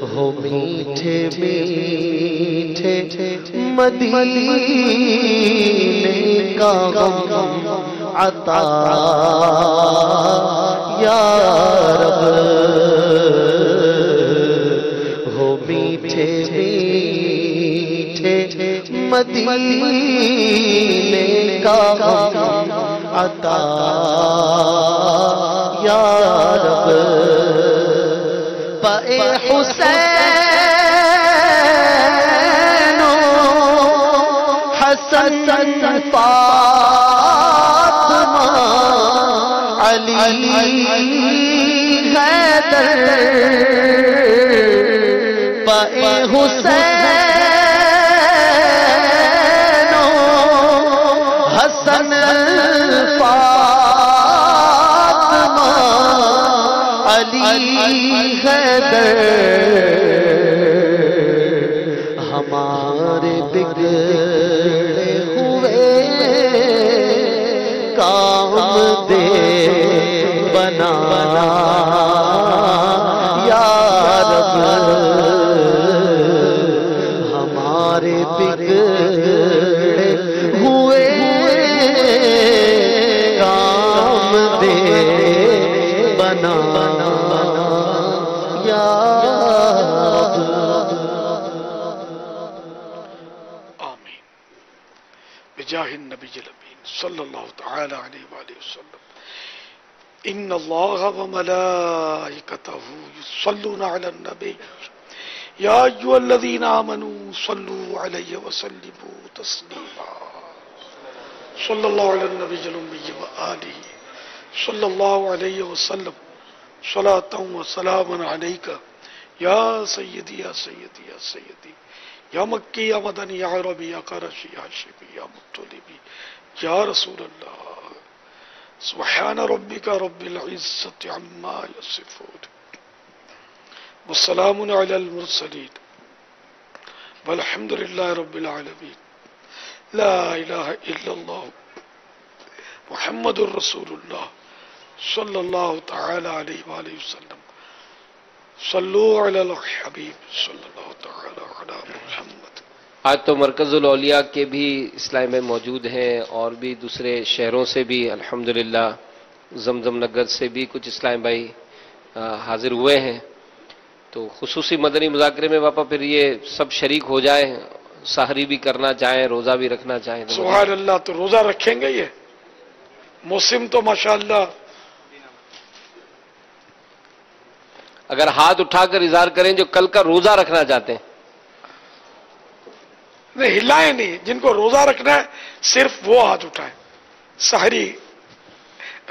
ہو میٹھے میٹھے مدینے کا غم عطا یا رب، ہو میٹھے میٹھے مدینے کا غم عطا یا رب، پائے حسین و حسن فاطمہ علی حیدر، پائے حسین و حسن فاطمہ علی حیدر، ہمارے بگڑے ہوئے کام دے بنانا یا رب، ہمارے بگڑے ہوئے کام دے بنانا یا رب۔ آمین بجاہ النبی الامین صلی اللہ تعالی علیہ وآلہ وسلم۔ ان اللہ وملائکتہ یصلون علی النبی یا ایھا الذین آمنوا صلوا علیہ وسلموا تسلیما۔ صلی اللہ علی النبی الامی وآلہ صلی اللہ علیہ وسلم، صلاۃ و سلام علیک یا سیدی یا سیدی یا سیدی، یا مکی یا مدنی یا عربی یا قرشی یا ہاشمی یا مطلبی یا رسول اللہ۔ سبحان ربک رب العزت عما یصفون، والسلام علی المرسلین، والحمد للہ رب العالمین۔ لا الہ الا اللہ محمد الرسول اللہ صلی اللہ تعالی علیہ وآلہ وسلم۔ صلو علی الحبیب صلی اللہ تعالی علی محمد۔ آج تو مرکز الاولیاء کے بھی اسلائی میں موجود ہیں، اور بھی دوسرے شہروں سے بھی الحمدللہ، زمزم نگر سے بھی کچھ اسلام بھائی حاضر ہوئے ہیں، تو خصوصی مدنی مذاکرے میں باپا پھر یہ سب شریک ہو جائیں، سحری بھی کرنا چاہیں، روزہ بھی رکھنا چاہیں۔ سبحان اللہ، تو روزہ رکھیں گے؟ یہ موسم تو ماشاءاللہ، اگر ہاتھ اٹھا کر اظہار کریں جو کل کا روزہ رکھنا چاہتے ہیں۔ نہیں، ہلائیں نہیں، جن کو روزہ رکھنا ہے صرف وہ ہاتھ اٹھائیں۔ سحری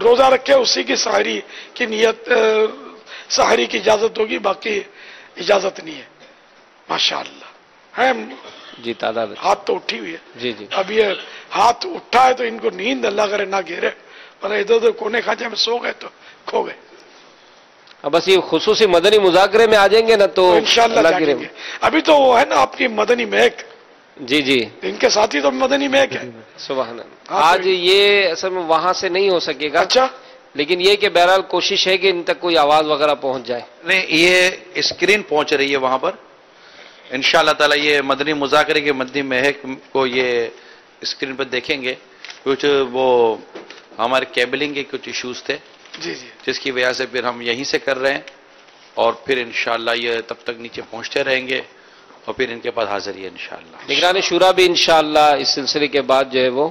روزہ رکھے اسی کی سحری کی نیت، سحری کی اجازت ہوگی، باقی اجازت نہیں ہے۔ ماشاءاللہ ہے جی، تعداد ہاتھ تو اٹھی ہوئی ہے۔ جی جی، اب یہ ہاتھ اٹھا ہے تو ان کو نیند اللہ کرے نہ گھیرے، ورنہ ادھر ادھر کونے کھانچے میں سو گئے تو کھو گئے۔ اب بس یہ خصوصی مدنی مذاکرے میں آ جائیں گے نا تو انشاءاللہ اللہ کی جاگیں گے۔ ابھی تو وہ ہے نا آپ کی مدنی مہک، جی جی، ان کے ساتھی تو مدنی مہک ہے۔ سبحان اللہ۔ آج یہ اصل میں وہاں سے نہیں ہو سکے گا، اچھا، لیکن یہ کہ بہرحال کوشش ہے کہ ان تک کوئی آواز وغیرہ پہنچ جائے۔ نہیں، یہ اسکرین پہنچ رہی ہے وہاں پر، انشاءاللہ تعالی یہ مدنی مذاکرے کے مدنی مہک کو یہ اسکرین پر دیکھیں گے۔ کچھ وہ ہمارے کیبلنگ کے کچھ ایشوز تھے، جی جی، جس کی وجہ سے پھر ہم یہیں سے کر رہے ہیں، اور پھر انشاءاللہ یہ تب تک نیچے پہنچتے رہیں گے، اور پھر ان کے پاس حاضری ہے انشاءاللہ۔ نگران شورا بھی انشاءاللہ اس سلسلے کے بعد جو ہے وہ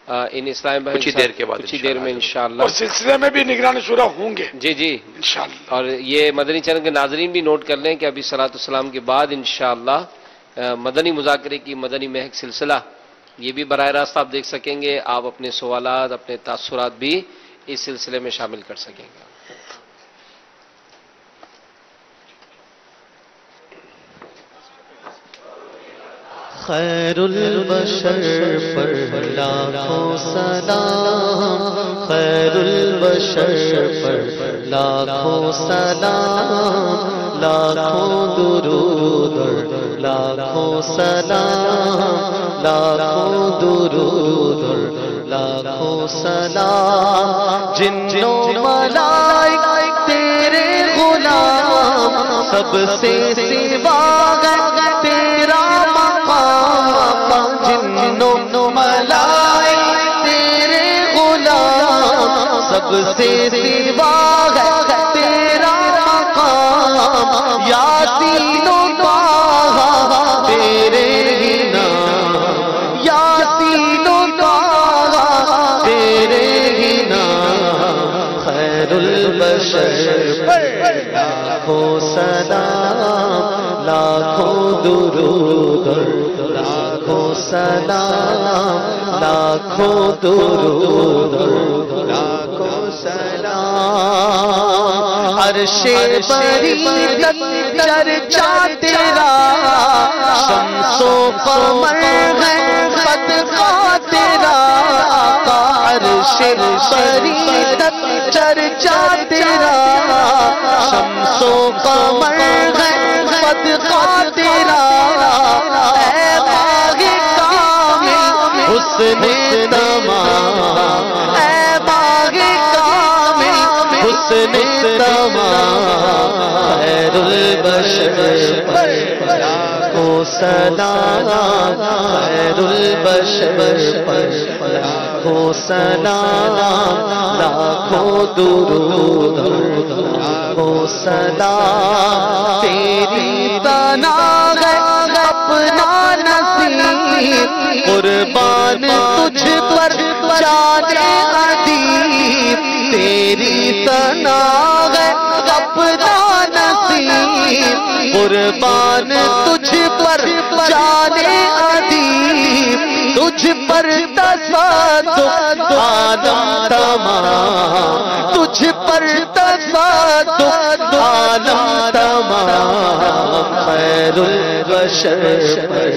ان اسلام بھائی کچھ ہی دیر کے بعد کچھ ہی دیر میں انشاءاللہ، اور سلسلے میں بھی نگران شورا ہوں گے جی جی۔ انشاءاللہ۔ اور یہ مدنی چینل کے ناظرین بھی نوٹ کر لیں کہ ابھی صلاۃ السلام کے بعد انشاءاللہ مدنی مذاکرے کی مدنی مہک سلسلہ یہ بھی براہ راست آپ دیکھ سکیں گے، آپ اپنے سوالات، اپنے تاثرات بھی اس سلسلے میں شامل کر سکیں گے۔ خیر البشر پر لاکھوں سلام، خیر البشر پر لاکھوں سلام، لاکھوں درود لاکھوں سلام، لاکھوں درود لاکھوں سلام، جنوں ملائک تیرے غلام سب سے سوا ہے تیرا مقام، جنوں ملائک تیرے غلام، سب سے سوا ہے تیرا مقام، یاسین و طٰہٰ تیرے ہی نام، یاسین و طٰہٰ تیرے ہی نام، خیر البشر پر لاکھوں سلام، لاکھوں درود، لاکھوں سلام، لاکھوں درود، لاکھوں سلام۔ عرش بریدت چرچا تیرا، شمس و قمر ہے صدقہ تیرا، عرش بریدت چرچا تیرا، شمس و قمر ہے صدقہ تیرا، اے باغ کامل حسن تمام، اے باغ کامل حسن تمام، خیر البشر پر لاکھوں سلام، خیر البشر پر لاکھوں سلام، لاکھوں درود، لاکھوں سلام، تیری ثنا ہے اپنا نصیب، قربان تجھ پر جانے ادیب، تیری ثنا ہے اپنا نصیب، قربان تجھ پر جانے ادیب، تجھ پر تصدق عالم تمام، تجھ پر تصدق عالم تمام، خیر البشر پر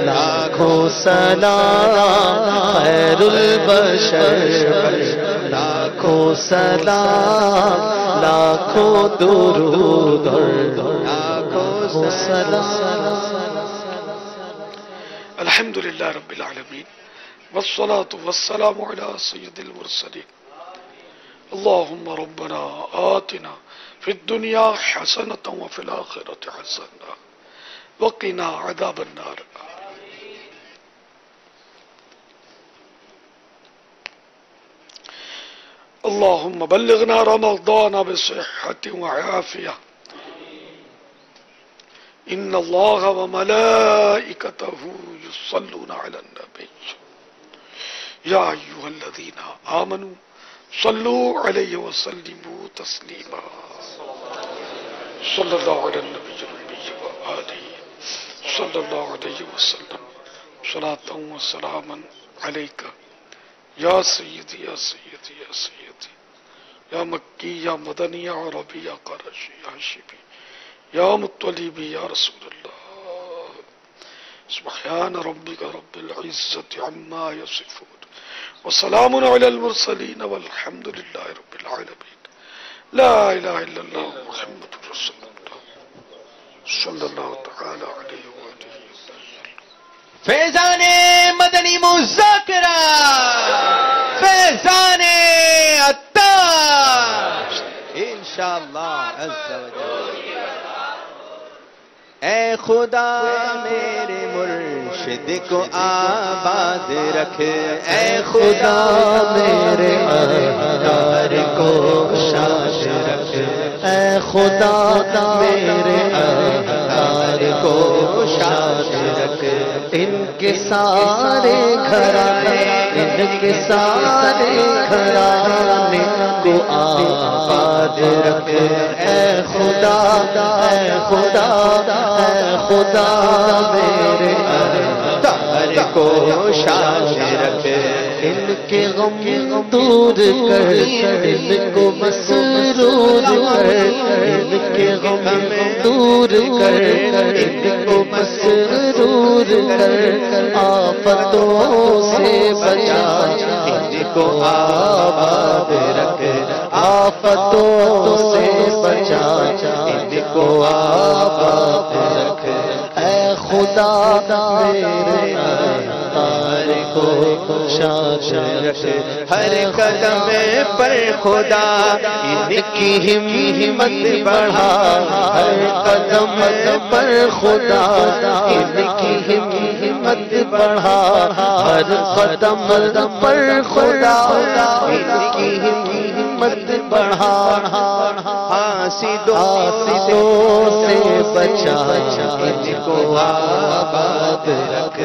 لاکھوں سلام، خیر البشر پر لاکھوں سلام، لاکھوں درود، لاکھوں سلام۔ الحمدللہ رب العالمین، والصلاة والسلام علی سید المرسلین، اللہم ربنا آتنا فی الدنیا حسنة وفی الآخرة حسنة وقنا عذاب النار۔ اللہم بلغنا رمضان بصحة وعافیہ، ان اللہ وملائکتہ یصلون علی النبی یا ایھا الذین آمنوا صلوا علیہ وسلموا تسلیما، صلی اللہ علی النبی الأمی وآلہ صلی اللہ علیہ وسلم، صلاۃ و سلاما علیک یا سیدی یا سیدی یا سیدی، یا مکی یا مدنی یا عربی یا قرشی یا ہاشمی یا مطلبی یا رسول اللہ، سبحان ربک رب العزة عما یصفون، وسلام علی المرسلین والحمد للہ رب العالمین، لا الہ الا اللہ محمد رسول اللہ صلی اللہ تعالی علیہ وآلہ وسلم۔ فیضان مدنی مذاکرہ، فیضان عطار، انشاءاللہ عز و جل۔ اے خدا میرے مرشد کو آباد رکھ، اے خدا میرے احرار کو شاد رکھ، اے خدا میرے احرار کو شاد رکھ، ان کے سارے گھرانے، ان کے سارے گھرانے کو آباد رکھ، اے خدا، اے خدا، اے خدا میرے احرار کو شاد رکھ، ان کے غم دور کر، ان کو مسرور کر، ان کے غم دور کر، ان کو مسرور کر، آفتوں سے بچا، ان کو آباد رکھ، آفتوں سے بچا، ان کو آباد رکھ، اے خدا میرے احرار کو شاد رکھے ہر قدم پر خدا ان کی ہمت بڑھا ہر قدم پر خدا ان کی ہمت بڑھا ہر قدم پر خدا ان کی ہمت بڑھا حاسدوں سے بچا ان کو آباد رکھ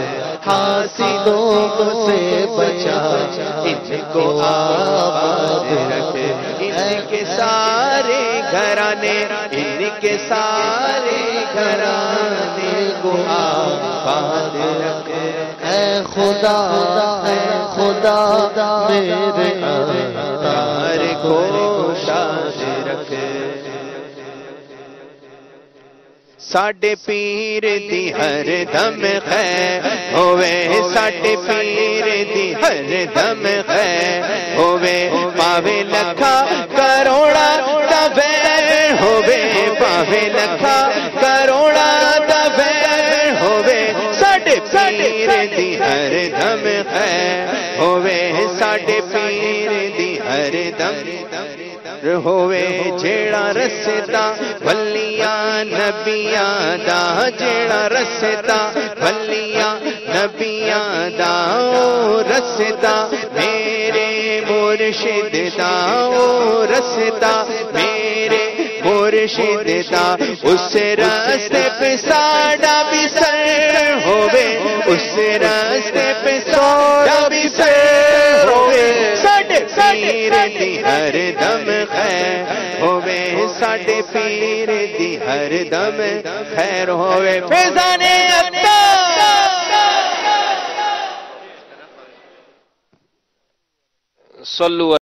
حاسدوں سے بچا ان کو آباد رکھ ان کے سارے گھرانے ان کے سارے گھرانے کو آباد رکھ اے خدا میرے اتار کو شاد رکھ ساڈے پیر دی ہر دم خیر ہوے ساڈے پیر دی ہر دم خیر ہوے پاوے لکھا کروڑا دا ویر ہوے پاوے لکھا کروڑا دا ویر ہوے ساڈے پیر دی ہر دم خیر ہوے ساڈے پیر دی ہر دم ہوے جیڑا رستا ولیاں نبیاں دا جیڑا رستا ولیاں نبیاں دا او رستا میرے مرشد دا او رستا میرے مرشد دا اس راستے پہ ساڈا بھی سر ہوے اس راستے پہ ساڈا بھی سر ہوے ساڈے پیر دی ہر دم خیر ہوے ساڈے پیر دی ہر دم خیر ہوے فیضان عطار صلو